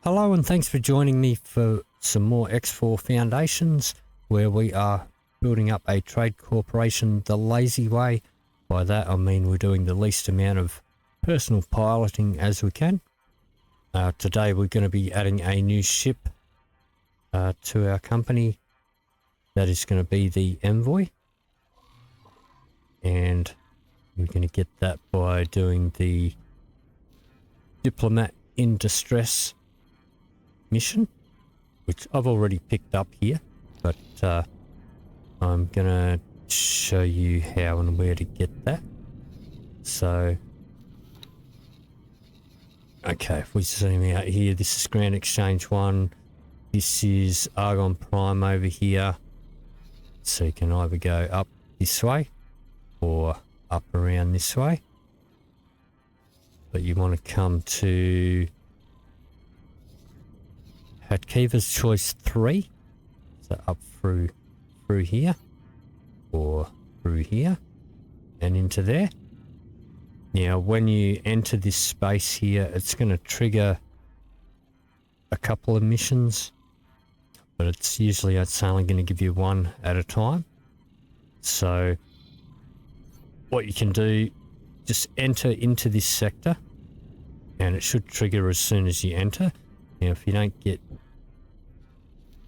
Hello and thanks for joining me for some more X4 Foundations, where we are building up a trade corporation the lazy way. By that I mean we're doing the least amount of personal piloting as we can. Today we're going to be adding a new ship to our company. That is going to be the Envoy. And we're going to get that by doing the Diplomat in Distress mission, which I've already picked up here, but I'm gonna show you how and where to get that. So okay, if we zoom out here, this is Grand Exchange 1, this is Argon Prime over here, so you can either go up this way or up around this way, but you want to come to Hatkiva's Choice 3, so up through here or through here and into there. Now when you enter this space here, it's going to trigger a couple of missions, but it's only going to give you one at a time. So what you can do, just enter into this sector and it should trigger as soon as you enter. Now if you don't get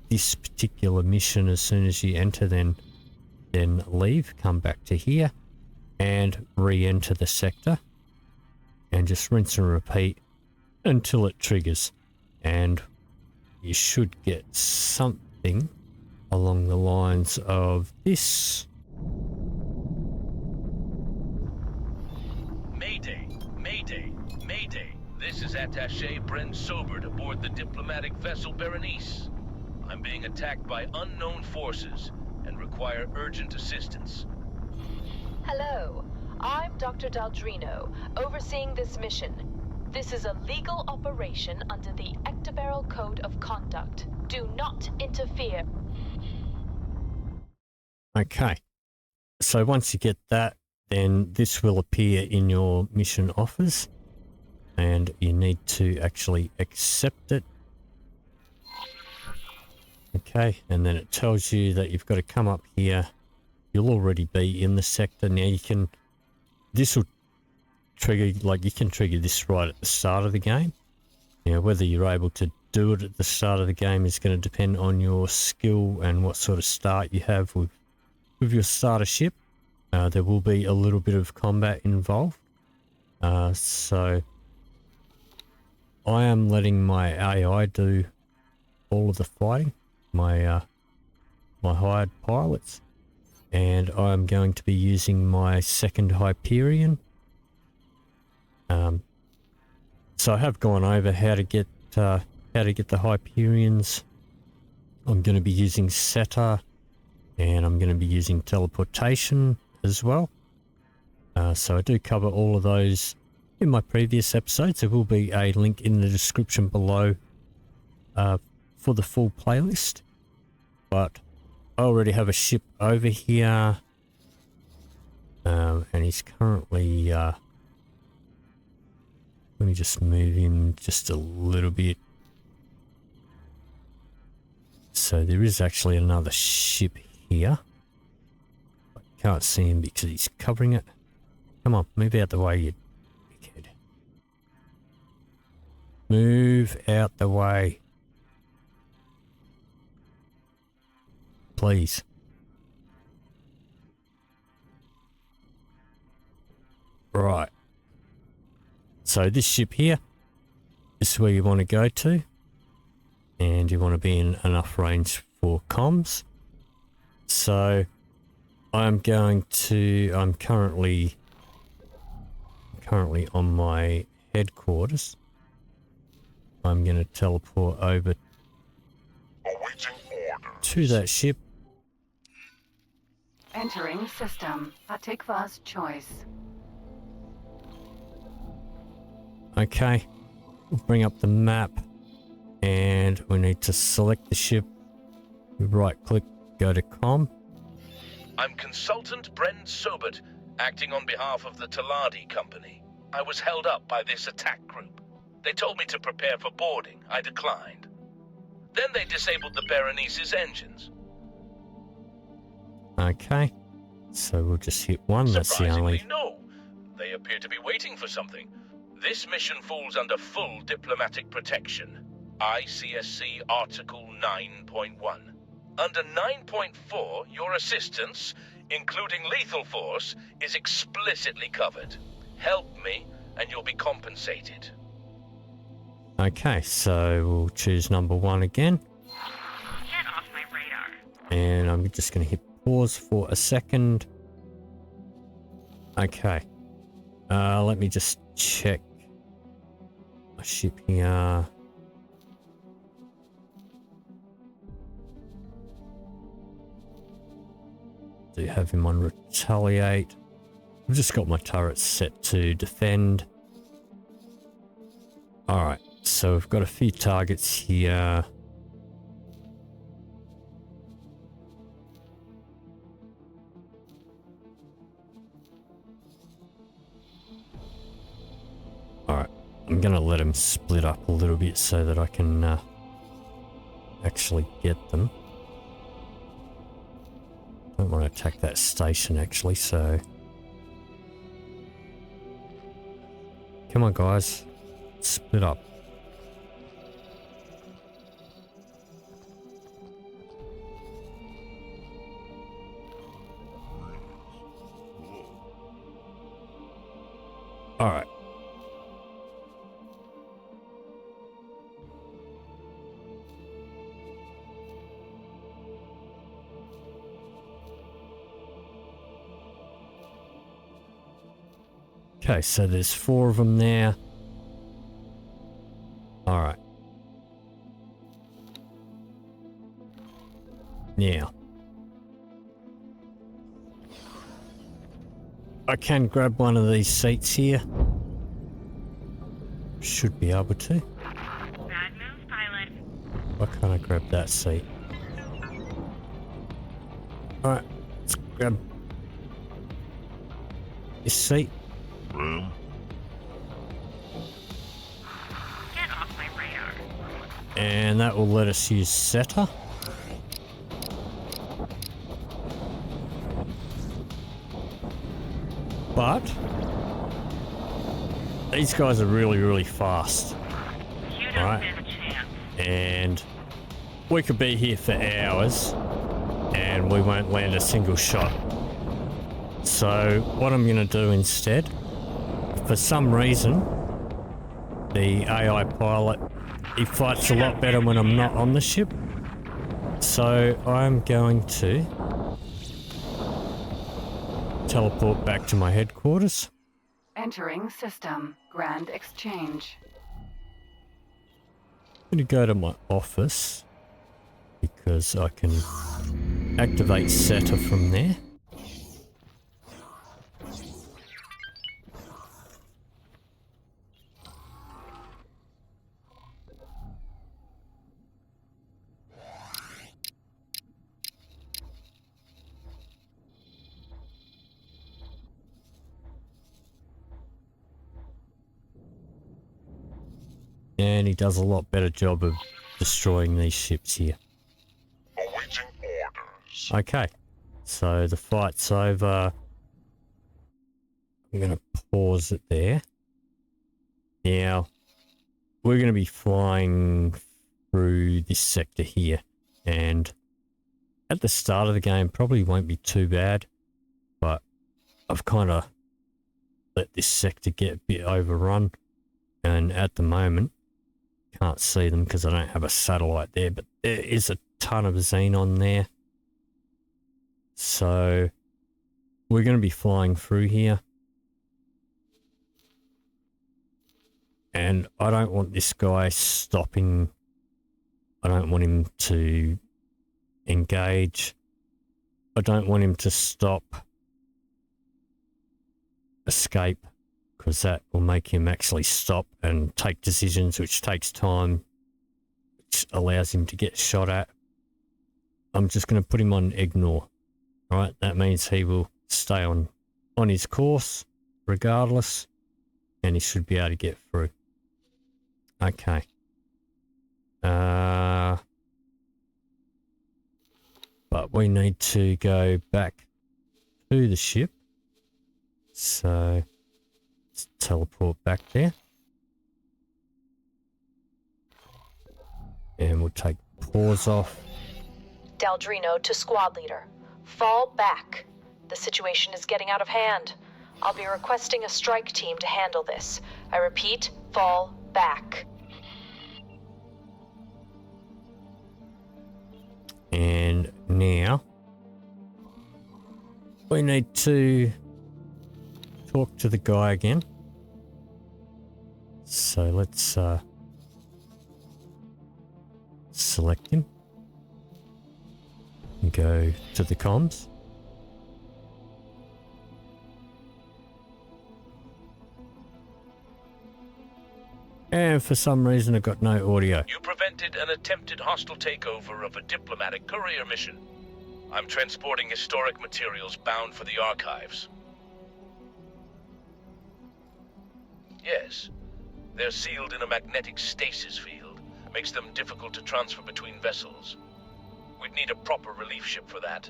this particular mission as soon as you enter, then leave, come back to here and re-enter the sector and just rinse and repeat until it triggers, and you should get something along the lines of this. Mayday, Mayday, Mayday. This is Attaché Brent Sobert aboard the diplomatic vessel Berenice. I'm being attacked by unknown forces and require urgent assistance. Hello, I'm Dr. Daldrino, overseeing this mission. This is a legal operation under the Ectobarrel Code of Conduct. Do not interfere. Okay, so once you get that, then this will appear in your mission offers and you need to actually accept it. Okay, and then it tells you that you've got to come up here. You'll already be in the sector. Now this will trigger, like you can trigger this right at the start of the game. Now whether you're able to do it at the start of the game is going to depend on your skill and what sort of start you have with your starter ship. There will be a little bit of combat involved. So I am letting my AI do all of the fighting. My hired pilots, and I'm going to be using my second Hyperion. So I have gone over how to get the Hyperions. I'm going to be using SETA, and I'm going to be using teleportation as well. So I do cover all of those in my previous episodes. There will be a link in the description below for the full playlist, but I already have a ship over here, and he's currently let me just move him just a little bit. So there is actually another ship here. I can't see him because he's covering it. Come on, move out the way, you dickhead. Move out the way, please. Right. So this ship here, this is where you want to go to. And you want to be in enough range for comms. So I'm currently on my headquarters. I'm going to teleport over to that ship. Entering system. Hatikva's Choice. Okay, we'll bring up the map and we need to select the ship. We right click, go to comm. I'm Consultant Brent Sobert, acting on behalf of the Taladi Company. I was held up by this attack group. They told me to prepare for boarding. I declined. Then they disabled the Berenice's engines. Okay. So we'll just hit one. That's the only... No. They appear to be waiting for something. This mission falls under full diplomatic protection. ICSC Article 9.1. Under 9.4, your assistance, including lethal force, is explicitly covered. Help me, and you'll be compensated. Okay, so we'll choose number 1 again. Get off my radar. And I'm just going to hit pause for a second. Okay. Let me just check my ship here. Do have him on retaliate. I've just got my turrets set to defend. Alright, so we've got a few targets here. Alright, I'm gonna let them split up a little bit so that I can actually get them. Don't want to attack that station actually, so... Come on guys, split up. Alright. Okay, so there's 4 of them there. Alright. Now. I can grab one of these seats here. Should be able to. Bad move, pilot. Why can't I grab that seat? Alright, let's grab this seat. Get off my radar. And that will let us use setter. But these guys are really, really fast. You don't Right. stand a chance. And we could be here for hours and we won't land a single shot. So what I'm going to do instead, for some reason, the AI pilot, he fights a lot better when I'm not on the ship. So I'm going to teleport back to my headquarters. Entering system. Grand exchange. I'm going to go to my office because I can activate setter from there. And he does a lot better job of destroying these ships here. Awaiting orders. Okay, so the fight's over. I'm going to pause it there. Now, we're going to be flying through this sector here. And at the start of the game, probably won't be too bad. But I've kind of let this sector get a bit overrun. And at the moment, can't see them because I don't have a satellite there, but there is a ton of xenon there. So we're going to be flying through here. And I don't want this guy stopping. I don't want him to engage. I don't want him to stop, escape, because that will make him actually stop and take decisions, which takes time, which allows him to get shot at. I'm just going to put him on ignore. Right, that means he will stay on his course regardless, and he should be able to get through. Okay. But we need to go back to the ship. So let's teleport back there. And we'll take pause off. Daldrino to squad leader. Fall back. The situation is getting out of hand. I'll be requesting a strike team to handle this. I repeat, fall back. And now we need to talk to the guy again. So let's select him and go to the comms. And for some reason I got no audio. You prevented an attempted hostile takeover of a diplomatic courier mission. I'm transporting historic materials bound for the archives. Yes. They're sealed in a magnetic stasis field. Makes them difficult to transfer between vessels. We'd need a proper relief ship for that.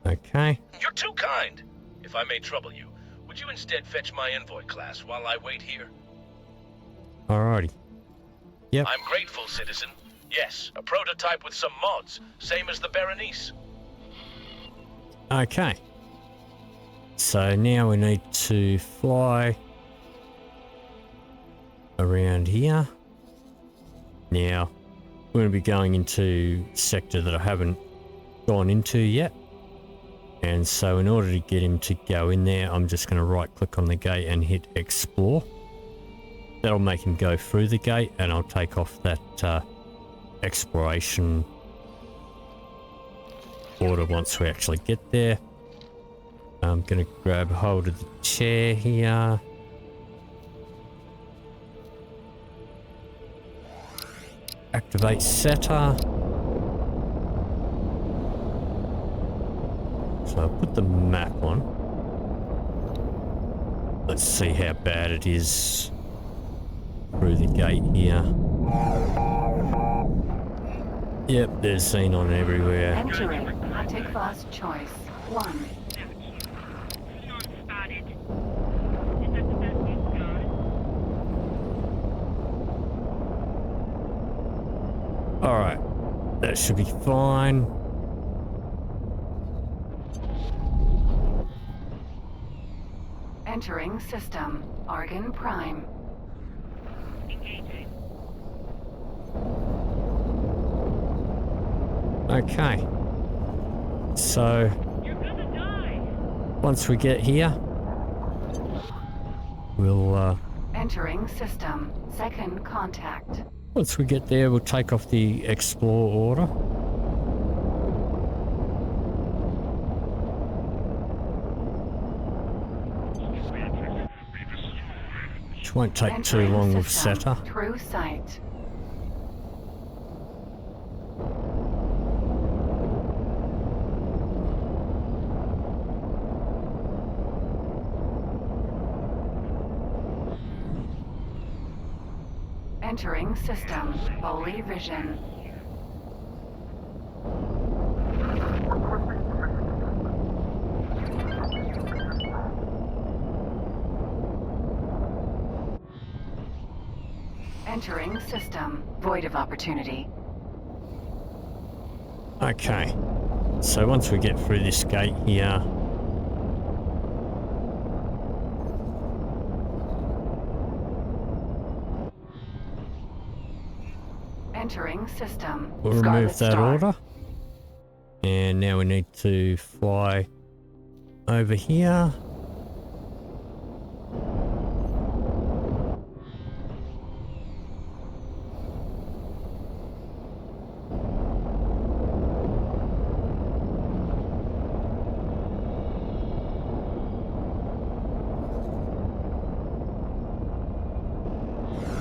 Okay. You're too kind. If I may trouble you, would you instead fetch my Envoy class while I wait here? Alrighty. Yep. I'm grateful, citizen. Yes, a prototype with some mods, same as the Berenice. Okay. So now we need to fly around here. Now, we're going to be going into a sector that I haven't gone into yet. And so in order to get him to go in there, I'm just going to right click on the gate and hit explore. That'll make him go through the gate, and I'll take off that exploration order once we actually get there. I'm going to grab hold of the chair here. Activate setter. So I'll put the map on. Let's see how bad it is through the gate here. Yep, there's xenon everywhere. Entering Attic Boss Choice 1. Spotted. Is that the best you've got? Alright, that should be fine. Entering system. Argon Prime. Engaging. Okay. So, You're gonna die. once we get here, we'll, Entering system. Second contact. once we get there, we'll take off the explore order. Which won't take too Entering long with system. setter. True sight. Entering system. Holy vision. Entering system. Void of opportunity. Okay. So once we get through this gate here, Entering system. we'll Scarlet remove that Star. order. And now we need to fly over here.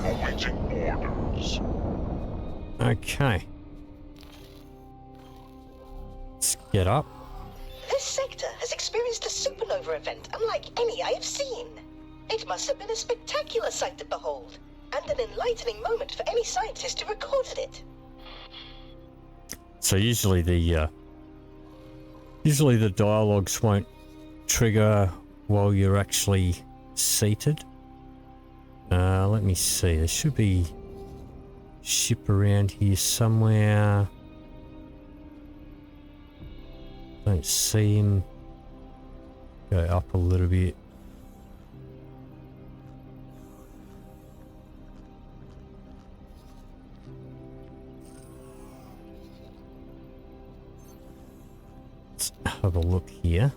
Awaiting orders. Okay. Let's get up. This sector has experienced a supernova event unlike any I have seen. It must have been a spectacular sight to behold, and an enlightening moment for any scientist who recorded it. So usually the dialogues won't trigger while you're actually seated. Let me see. There should be ship around here somewhere. Don't see him. Go up a little bit. Let's have a look here.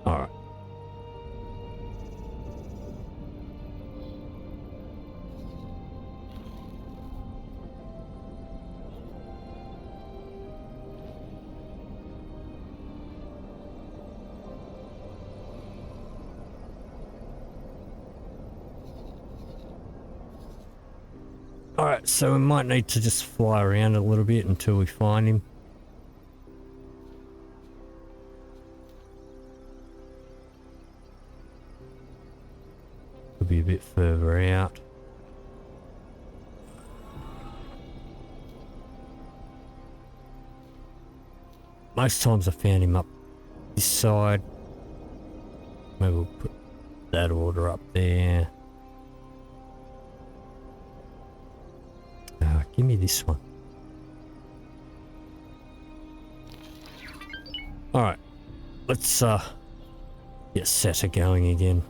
Alright. Alright, so we might need to just fly around a little bit until we find him. Could be a bit further out. Most times I found him up this side. Maybe we'll put that order up there. Give me this one. Alright. Let's get Seta going again.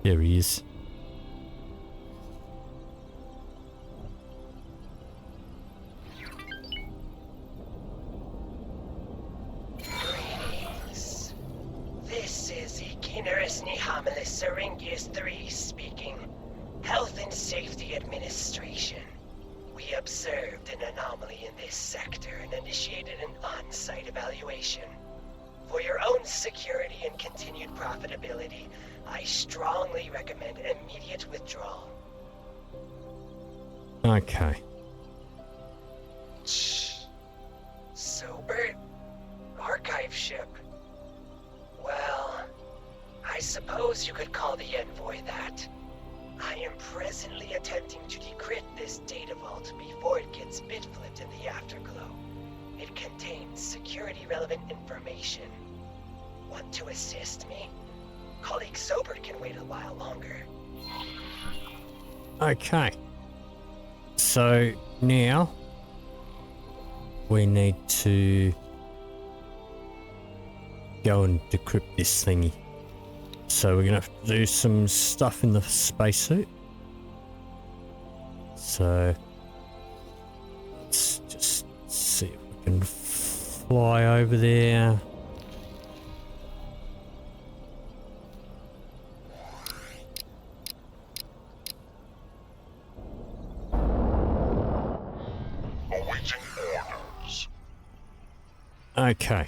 There he is. This is Ekineris Nihamalis Syringius III speaking. Health and Safety Administration. We observed an anomaly in this sector and initiated an on-site evaluation. For your own security and continued profitability, I strongly recommend immediate withdrawal. Okay. Sober? Archive ship. Well, I suppose you could call the Envoy that. I am presently attempting to decrypt this data vault before it gets bit-flipped in the afterglow. It contains security-relevant information. Want to assist me? Colleague Sober can wait a while longer. Okay. So now we need to go and decrypt this thingy. So we're gonna have to do some stuff in the spacesuit. So let's just see if we can fly over there. Awaiting orders. Okay.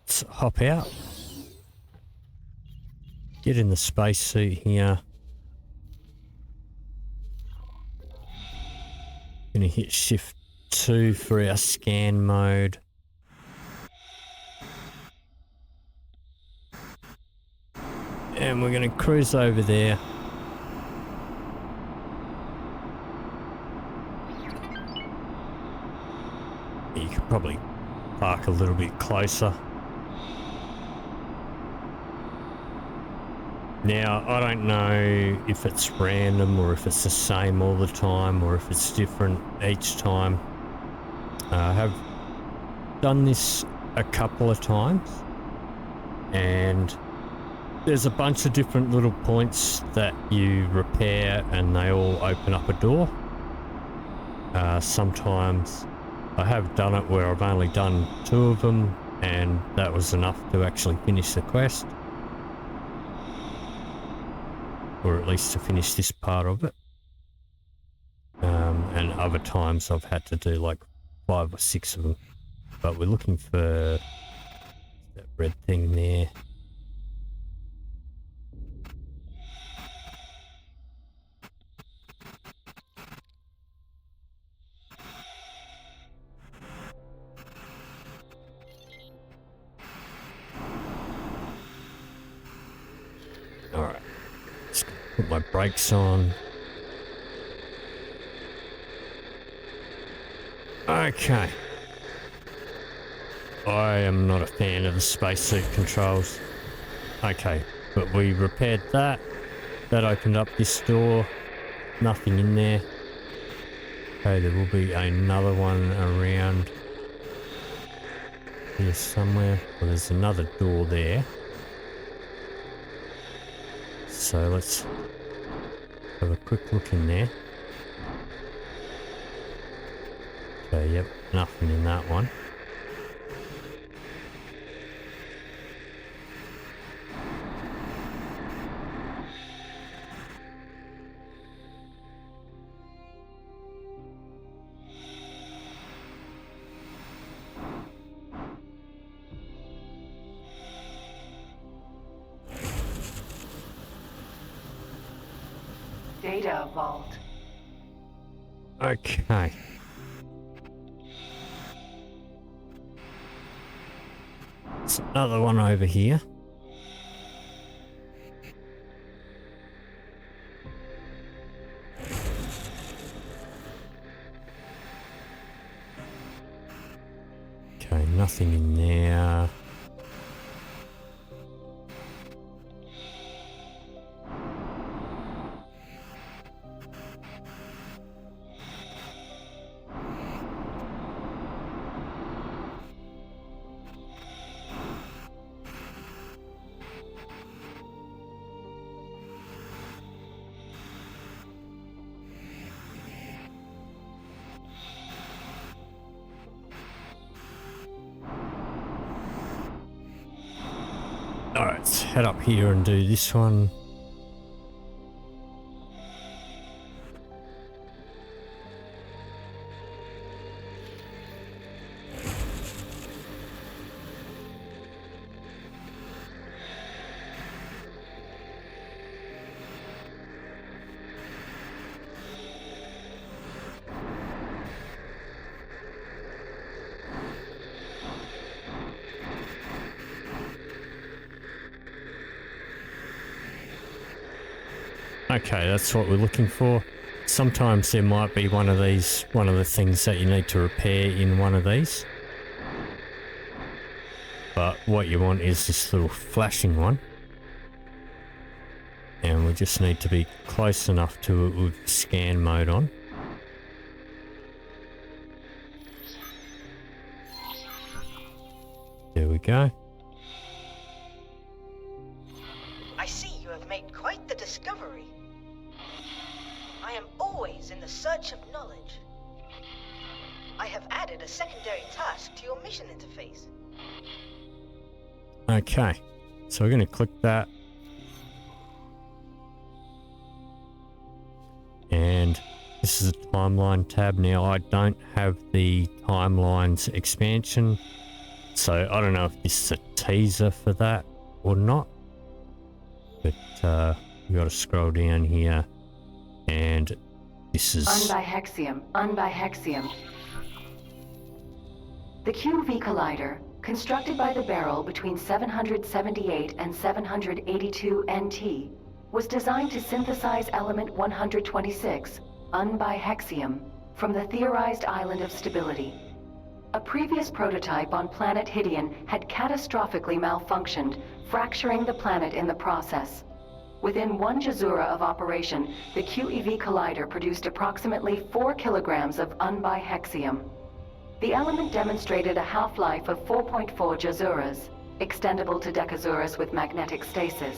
Let's hop out. Get in the spacesuit here. Gonna hit shift 2 for our scan mode. And we're gonna cruise over there. should probably park a little bit closer. Now, I don't know if it's random or if it's the same all the time or if it's different each time. I have done this a couple of times, and there's a bunch of different little points that you repair and they all open up a door. Sometimes I have done it where I've only done 2 of them and that was enough to actually finish the quest. Or at least to finish this part of it. And other times I've had to do like 5 or 6 of them. But we're looking for that red thing there. Alright, just put my brakes on. Okay. I am not a fan of the spacesuit controls. Okay, but we repaired that. That opened up this door. Nothing in there. Okay, there will be another one around here somewhere. Well, there's another door there. So let's have a quick look in there. Okay, yep, nothing in that one. Data vault. Okay. There's another one over here. Okay, nothing in there. Alright, let's head up here and do this one. Okay, that's what we're looking for. Sometimes there might be one of the things that you need to repair in one of these. But what you want is this little flashing one. And we just need to be close enough to it with scan mode on. There we go. I see you have made quite the discovery. I am always in the search of knowledge. I have added a secondary task to your mission interface. Okay, so we're going to click that. And this is a timeline tab. Now, I don't have the timelines expansion, so I don't know if this is a teaser for that or not. But we got to scroll down here, and this is Unbihexium. The QV collider, constructed by the barrel between 778 and 782 NT, was designed to synthesize element 126, unbihexium, from the theorized island of stability. A previous prototype on planet Hydian had catastrophically malfunctioned, fracturing the planet in the process. Within 1 Jazura of operation, the QEV collider produced approximately 4 kilograms of unbihexium. The element demonstrated a half-life of 4.4 Jazuras, extendable to decazuras with magnetic stasis.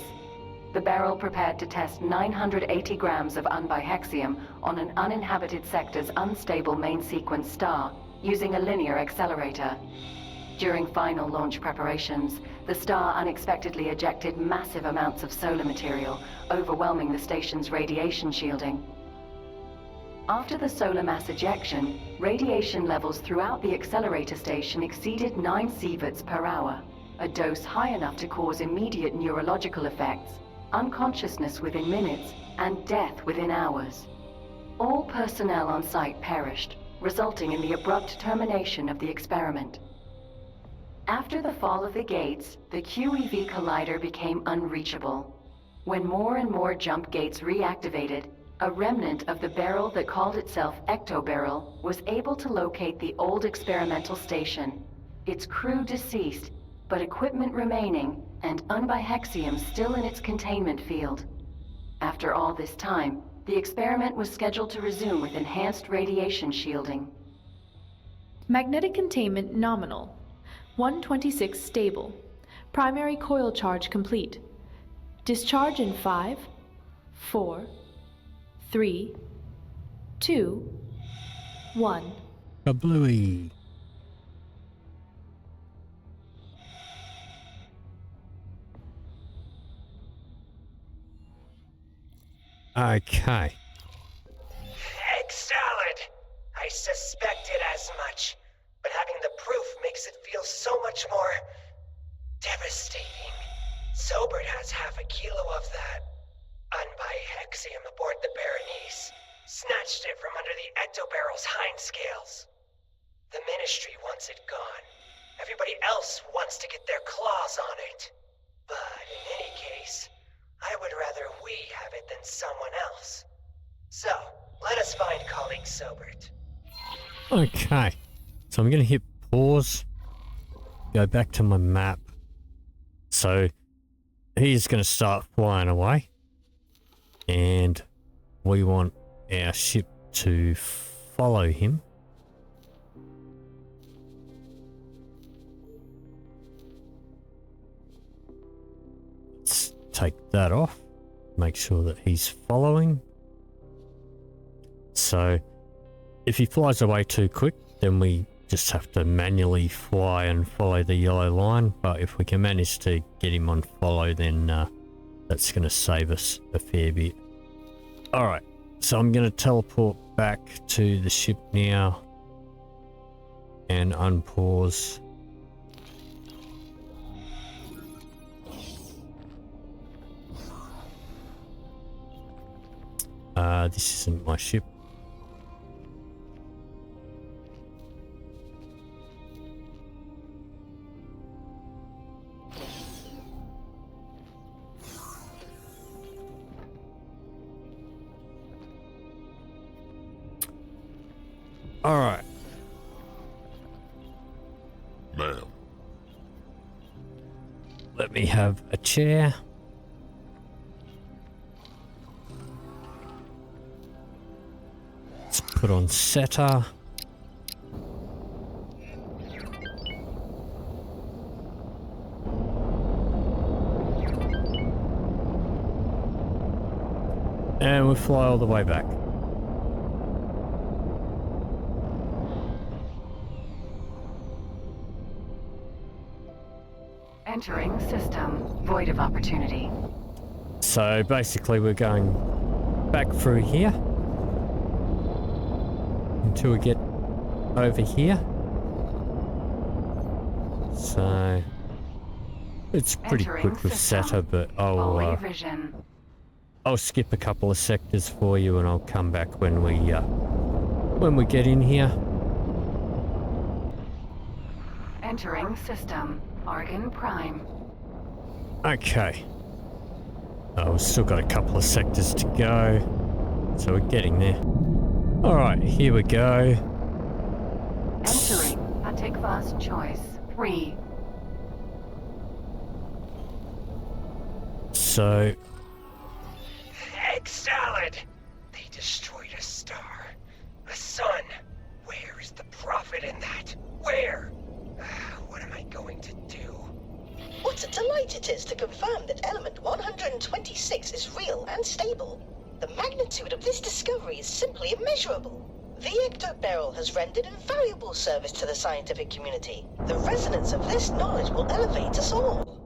The barrel prepared to test 980 grams of unbihexium on an uninhabited sector's unstable main sequence star, using a linear accelerator. During final launch preparations, the star unexpectedly ejected massive amounts of solar material, overwhelming the station's radiation shielding. After the solar mass ejection, radiation levels throughout the accelerator station exceeded 9 sieverts per hour, a dose high enough to cause immediate neurological effects, unconsciousness within minutes, and death within hours. All personnel on site perished, resulting in the abrupt termination of the experiment. After the fall of the gates, the QEV collider became unreachable. When more and more jump gates reactivated, a remnant of the barrel that called itself Ectobarrel was able to locate the old experimental station, its crew deceased, but equipment remaining, and unbihexium still in its containment field. After all this time, the experiment was scheduled to resume with enhanced radiation shielding. Magnetic containment nominal. 126 stable. Primary coil charge complete. Discharge in 5, 4, 3, 2, 1. Kablooey. Okay. Egg salad! I suspected as much, but having the proof makes it feel so much more devastating. Sobert has half a kilo of that unbihexium aboard the Berenice. Snatched it from under the Ectobarrel's hind scales. The Ministry wants it gone. Everybody else wants to get their claws on it. But in any case, I would rather we have it than someone else. So, let us find colleague Sobert. Okay. So I'm going to hit pause. Go back to my map. So he's going to start flying away. And we want our ship to follow him. Let's take that off. Make sure that he's following. So if he flies away too quick, then we just have to manually fly and follow the yellow line. But if we can manage to get him on follow, then that's going to save us a fair bit. Alright, so I'm going to teleport back to the ship now and unpause. This isn't my ship. All right. Ma'am. Let me have a chair. Let's put on setter. And we fly all the way back. Entering system, void of opportunity. So basically we're going back through here until we get over here. So it's pretty quick with setter, but I'll skip a couple of sectors for you and I'll come back when we get in here. Entering system, Argon Prime. Okay. Oh, we've still got a couple of sectors to go, so we're getting there. Alright, here we go. Entering Atikva's choice 3. So, Egg salad! They destroyed a star. A sun. Where is the profit in that? Where? What am I going to do? What a delight it is to confirm that element 126 is real and stable. The magnitude of this discovery is simply immeasurable. The Ecto Barrel has rendered invaluable service to the scientific community. The resonance of this knowledge will elevate us all.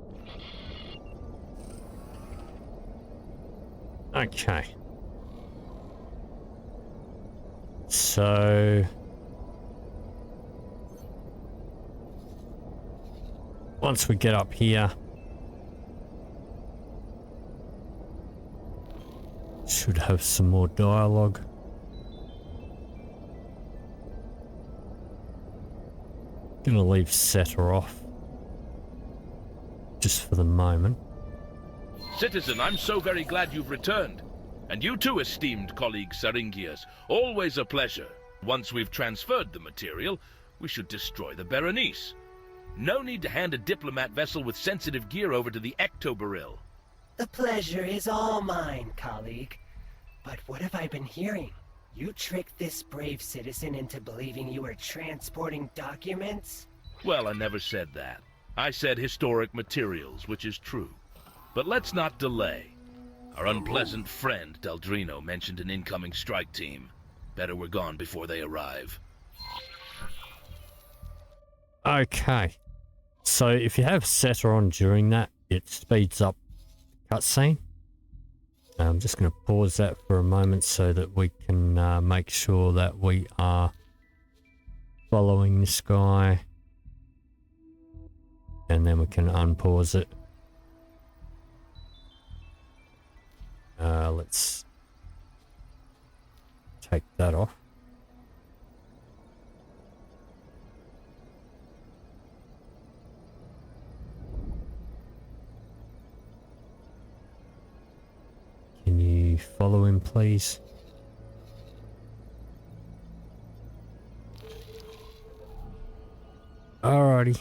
okay. So, once we get up here, should have some more dialogue. Gonna leave Setter off just for the moment. Citizen, I'm so very glad you've returned. And you too, esteemed colleague Syringius. Always a pleasure. Once we've transferred the material, we should destroy the Berenice. No need to hand a diplomat vessel with sensitive gear over to the Ecto-Baril. The pleasure is all mine, colleague. But what have I been hearing? You tricked this brave citizen into believing you were transporting documents? Well, I never said that. I said historic materials, which is true. But let's not delay. Our unpleasant friend, Daldrino, mentioned an incoming strike team. Better we're gone before they arrive. Okay. So if you have Setter on during that, it speeds up the cutscene. I'm just going to pause that for a moment so that we can make sure that we are following this guy. And then we can unpause it. Let's take that off. Can you follow him, please? Alrighty.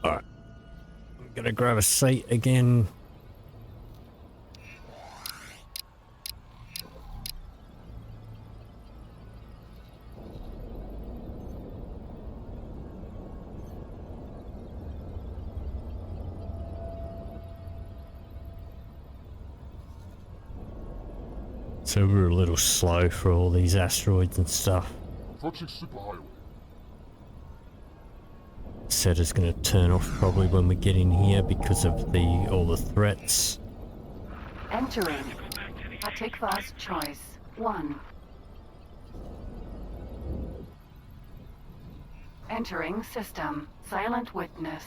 Alright. I'm gonna grab a seat again. So we're a little slow for all these asteroids and stuff. Approaching superhighway. Setter's gonna turn off probably when we get in here because of all the threats. Entering Atikva's choice 1. Entering system. Silent witness.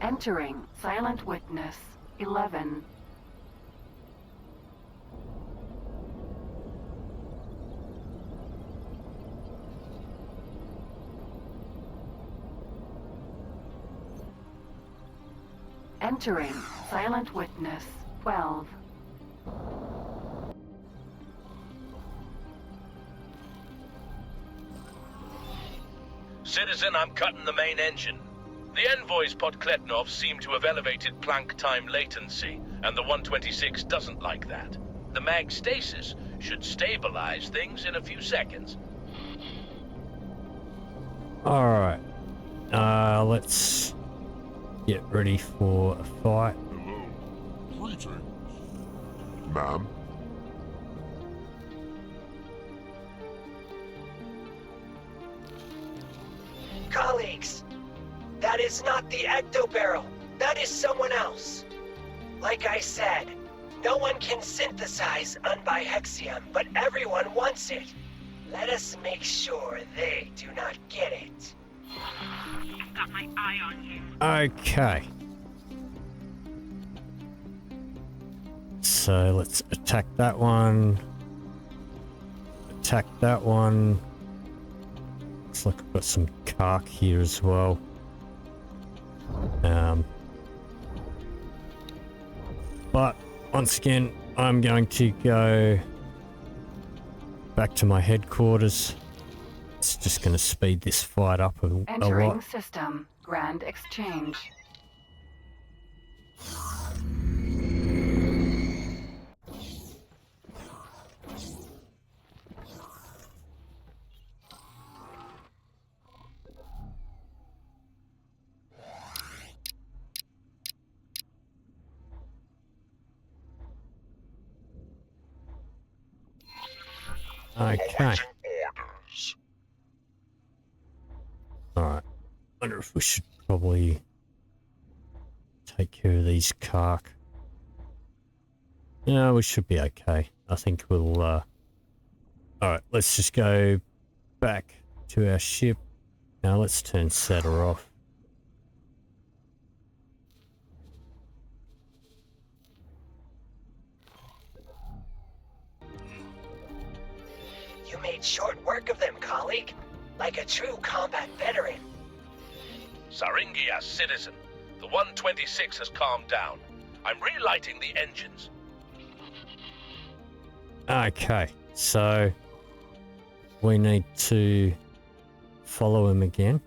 Entering Silent Witness 11. Entering Silent Witness 12. Citizen, I'm cutting the main engine. The Envoy's Podkletnov seem to have elevated Planck time latency, and the 126 doesn't like that. The mag stasis should stabilize things in a few seconds. Alright. Let's get ready for a fight. Hello. Greetings. Ma'am. Colleagues, that is is not the ectobarrel. That is someone else. Like I said, no one can synthesize unbihexium, but everyone wants it. Let us make sure they do not get it. I've got my eye on you. Okay. So let's attack that one. Attack that one. Looks like I've got some carc here as well. But once again, I'm going to go back to my headquarters. It's just going to speed this fight up a Entering lot. system. Grand exchange. Okay. Awaiting orders. Alright. Wonder if we should probably take care of these carc. Yeah, we should be okay. I think we'll alright, let's just go back to our ship. Now let's turn setter off. You made short work of them, colleague. Like a true combat veteran. Saringia, citizen. The 126 has calmed down. I'm relighting the engines. Okay, so we need to follow him again.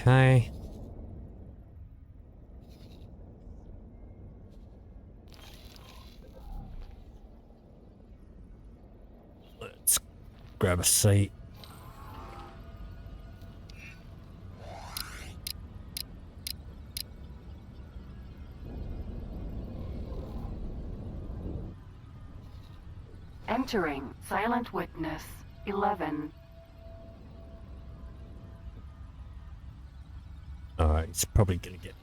Okay. Let's grab a seat. Entering Silent Witness 11. Alright, it's probably gonna get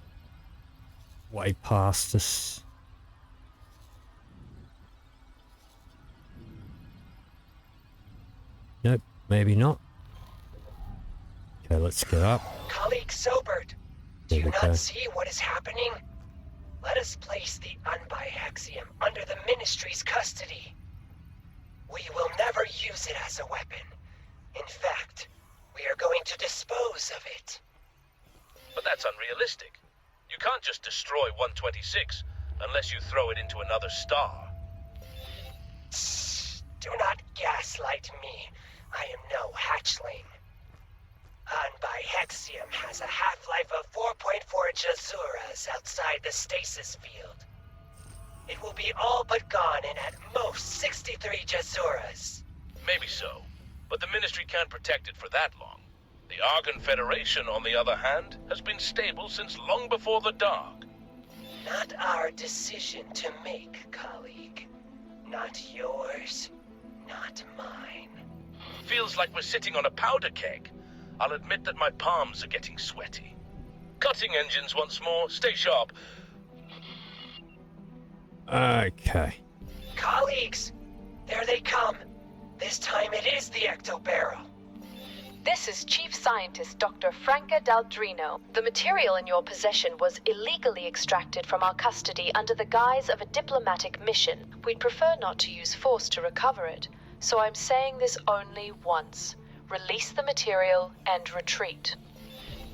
way past us. Nope, maybe not. Okay, let's get up. Colleague Sobert, do There you we not go. see what is happening? Let us place the unbihexium under the Ministry's custody. We will never use it as a weapon. In fact, we are going to dispose of it. But that's unrealistic. You can't just destroy 126 unless you throw it into another star. Do not gaslight me. I am no hatchling. Unbihexium has a half-life of 4.4 Jazuras outside the stasis field. It will be all but gone in at most 63 Jazuras. Maybe so, but the Ministry can't protect it for that long. The Argon Federation, on the other hand, has been stable since long before the Dark. Not our decision to make, colleague. Not yours, not mine. Feels like we're sitting on a powder keg. I'll admit that my palms are getting sweaty. Cutting engines once more. Stay sharp. Okay. Colleagues, there they come. This time it is the ectobarrel. This is Chief Scientist Dr. Franca Daldrino. The material in your possession was illegally extracted from our custody under the guise of a diplomatic mission. We'd prefer not to use force to recover it, so I'm saying this only once. Release the material and retreat.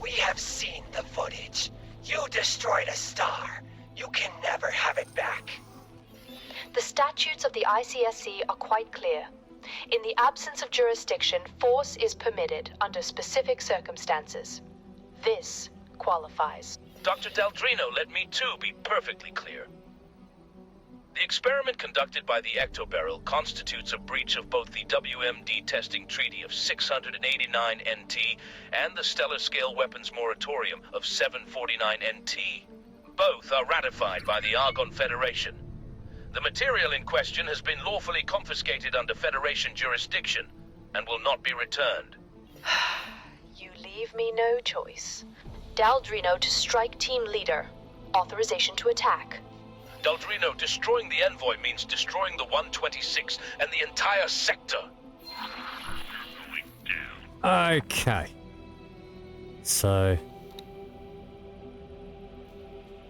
We have seen the footage. You destroyed a star. You can never have it back. The statutes of the ICSC are quite clear. In the absence of jurisdiction, force is permitted under specific circumstances. This qualifies. Dr. Daldrino, let me too be perfectly clear. The experiment conducted by the ectobarrel constitutes a breach of both the WMD testing treaty of 689 NT and the Stellar Scale Weapons Moratorium of 749 NT. Both are ratified by the Argon Federation. The material in question has been lawfully confiscated under Federation jurisdiction and will not be returned. You leave me no choice. Daldrino to strike team leader. Authorization to attack. Daldrino, destroying the Envoy means destroying the 126 and the entire sector. Okay. So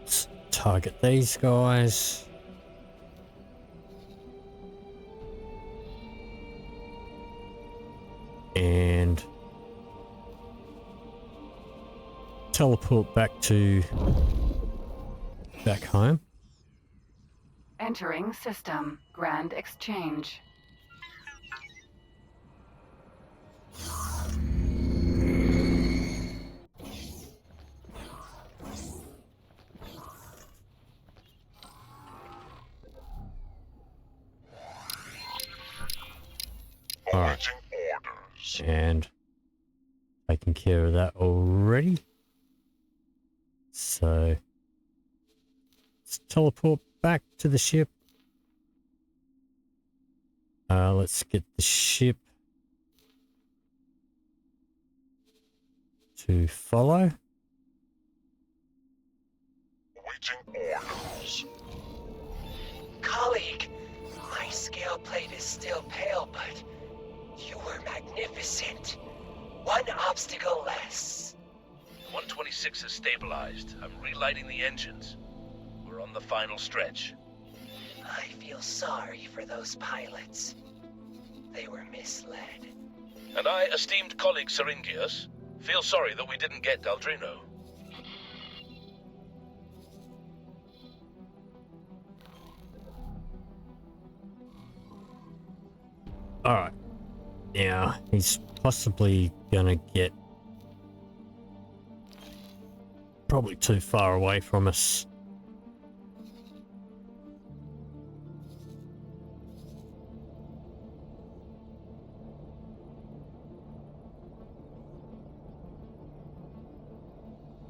let's target these guys. And teleport back home. Entering system. Grand exchange. Alright. Orders. And taking care of that already. So let's teleport back to the ship. Let's get the ship to follow. Waiting orders. Colleague, my scale plate is still pale, but you were magnificent. One obstacle less. 126 has stabilized. I'm relighting the engines. We're on the final stretch. I feel sorry for those pilots. They were misled. And I, esteemed colleague Syringius, feel sorry that we didn't get Daldrino. Alright. Now, he's possibly gonna get probably too far away from us.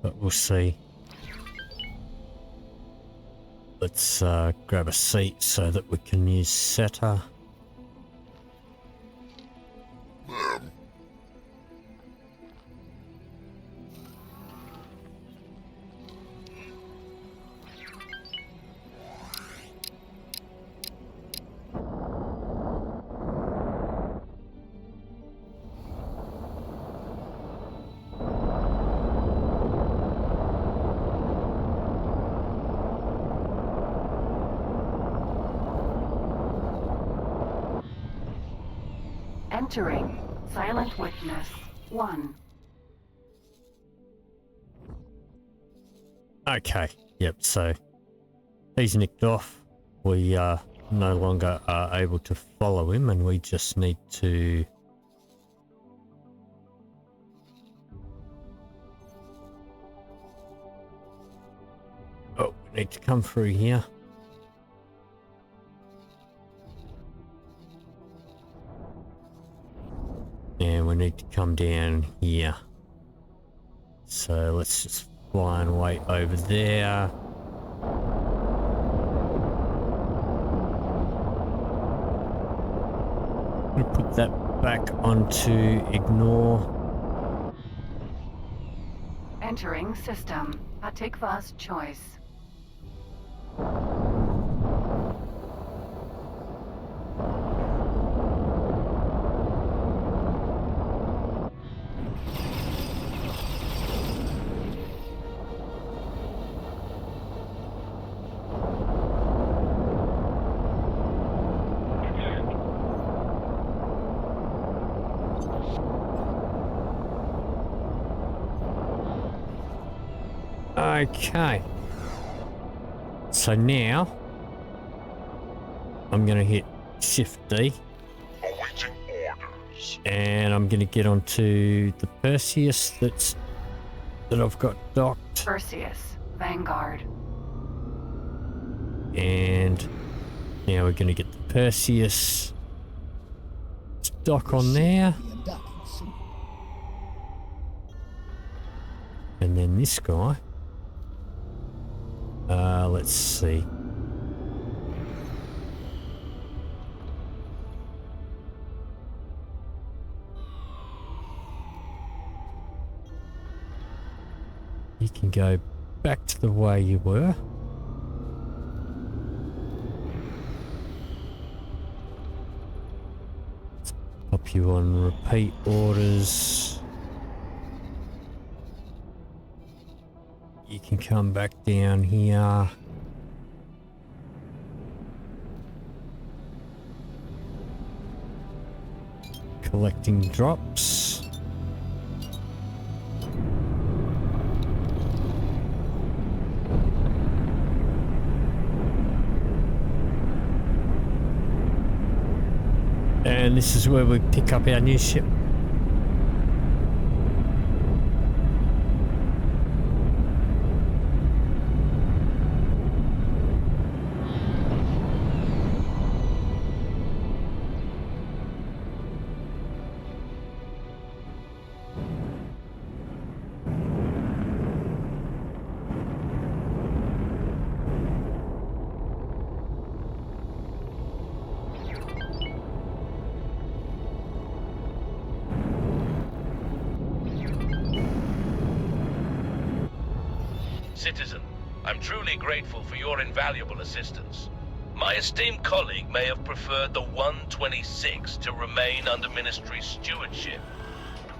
But we'll see. Let's grab a seat so that we can use SETA. Entering. Silent Witness 1. Okay, yep, so he's nicked off. We no longer are able to follow him, and we just need to we need to come through here. And we need to come down here. So let's just fly and wait over there. I'm gonna put that back onto ignore. Entering system. Atikva's choice. Okay. So now I'm going to hit Shift D. Awaiting orders. And I'm going to get onto the Perseus that I've got docked. Perseus. Vanguard. And Now we're going to get the Perseus dock on there. And then this guy. Let's see. You can go back to the way you were. Let's pop you on repeat orders. You can come back down here. Collecting drops. And this is where we pick up our new ship. Citizen, I'm truly grateful for your invaluable assistance. My esteemed colleague may have preferred the 126 to remain under Ministry stewardship.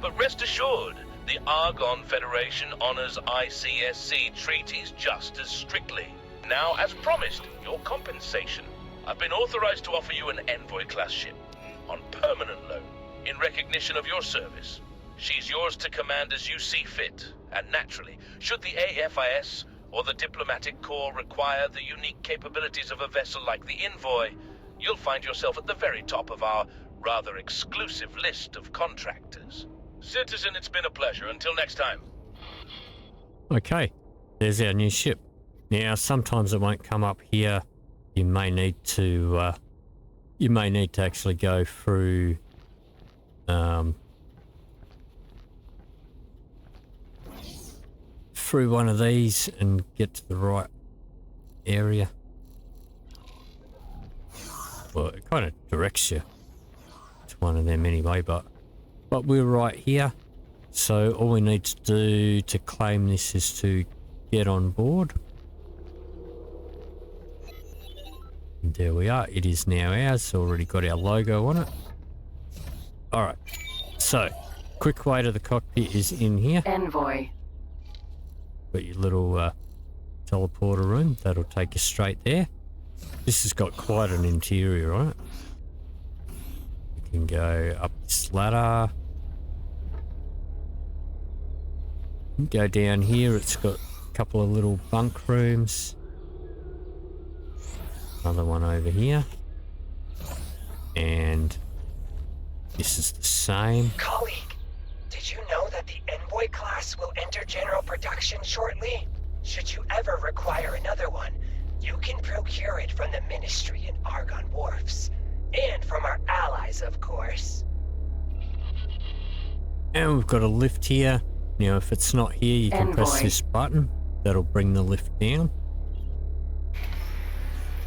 But rest assured, the Argon Federation honors ICSC treaties just as strictly. Now, as promised, your compensation. I've been authorized to offer you an Envoy-class ship on permanent loan in recognition of your service. She's yours to command as you see fit, and naturally, should the AFIS or the Diplomatic Corps require the unique capabilities of a vessel like the Envoy, you'll find yourself at the very top of our rather exclusive list of contractors. Citizen, it's been a pleasure. Until next time. Okay, there's our new ship. Now, sometimes it won't come up here. You may need to actually go through through one of these and get to the right area. Well, it kind of directs you to one of them anyway, but we're right here. So all we need to do to claim this is to get on board. And there we are. It is now ours. It's already got our logo on it. Alright. So, quick way to the cockpit is in here. Envoy. Got your little teleporter room. That'll take you straight there. This has got quite an interior on it. You can go up this ladder. Go down here. It's got a couple of little bunk rooms. Another one over here. And this is the same. Colleague, did you know that the Envoy class will enter general production shortly? Should you ever require another one, you can procure it from the Ministry in Argon Wharfs. And from our allies, of course. And we've got a lift here. Now, if it's not here, you can press this button. That'll bring the lift down.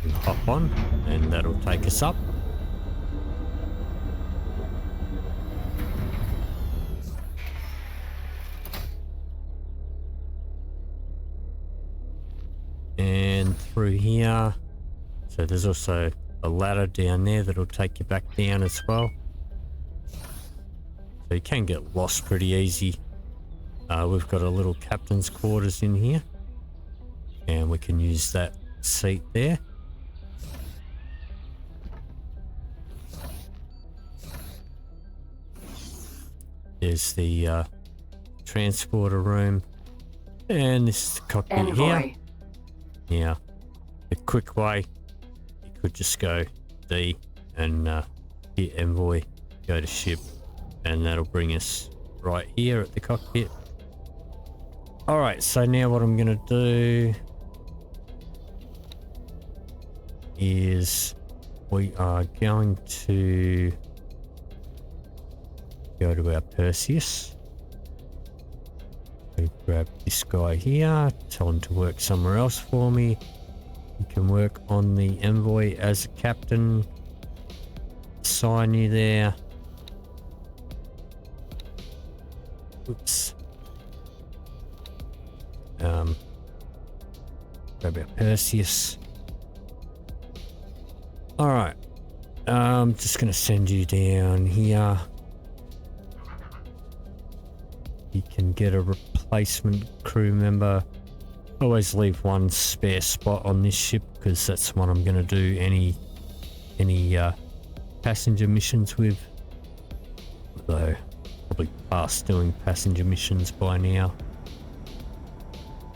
And hop on, and that'll take us up. And through here, so there's also a ladder down there that'll take you back down as well. So you can get lost pretty easy. We've got a little captain's quarters in here, and we can use that seat there. There's the transporter room, and this is the cockpit Envoy. here. Now, the quick way, you could just go D and hit Envoy, go to ship, and that'll bring us right here at the cockpit. Alright, so now what I'm going to do is we are going to go to our Perseus. We grab this guy here, tell him to work somewhere else for me. You can work on the Envoy as a captain. Sign you there. Oops. Grab our Perseus. Alright. I'm just going to send you down here. You can get a replacement crew member. Always leave one spare spot on this ship because that's what I'm going to do any passenger missions with. Although probably past doing passenger missions by now.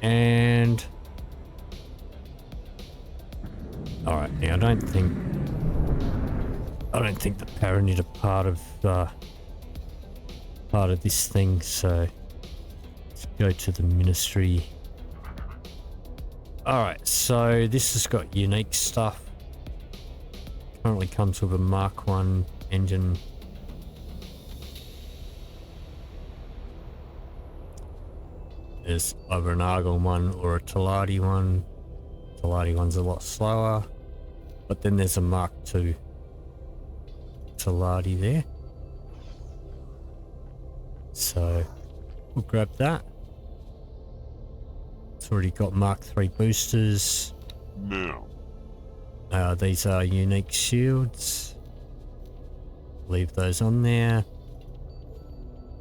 And all right, now I don't think the Paranid are part of this thing, so let's go to the ministry. Alright, so this has got unique stuff. Currently comes with a Mark 1 engine. There's either an Argon one or a Talati one. Talati one's a lot slower. But then there's a Mark 2 Talati there. So we'll grab that. It's already got Mark 3 boosters. Now. These are unique shields. Leave those on there.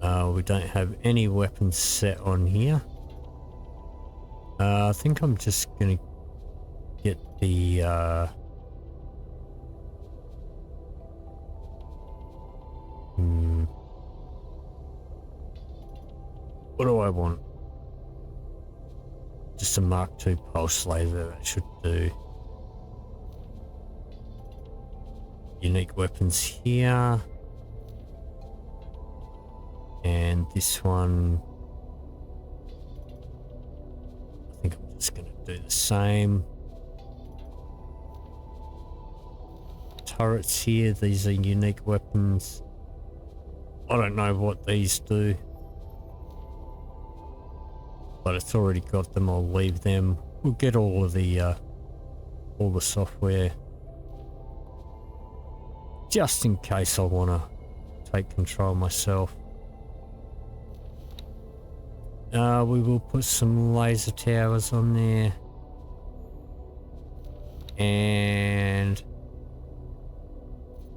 We don't have any weapons set on here. I think I'm just gonna get the what do I want? Just a Mark II pulse laser, that should do. Unique weapons here. And this one, I think I'm just going to do the same. Turrets here, these are unique weapons. I don't know what these do, but it's already got them. I'll leave them. We'll get all the software just in case I want to take control myself. We will put some laser towers on there and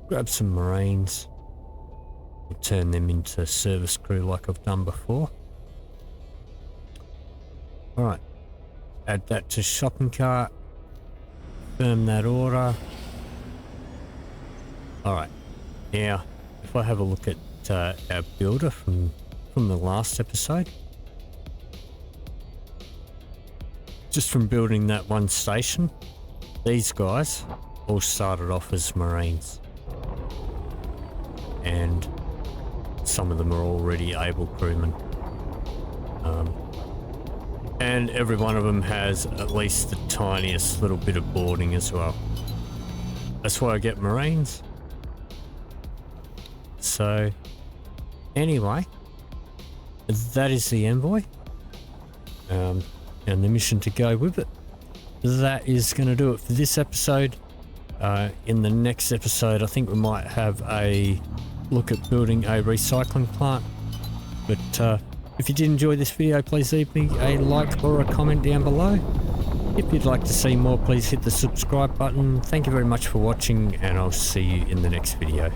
grab some Marines. We'll turn them into service crew like I've done before. Alright, add that to shopping cart, confirm that order. Alright, now if I have a look at our builder from the last episode, just from building that one station, these guys all started off as Marines. And some of them are already able crewmen. And every one of them has at least the tiniest little bit of boarding as well. That's why I get Marines. So, anyway, that is the Envoy. And the mission to go with it. That is going to do it for this episode. In the next episode, I think we might have a look at building a recycling plant. But if you did enjoy this video, please leave me a like or a comment down below. If you'd like to see more, please hit the subscribe button. Thank you very much for watching, and I'll see you in the next video.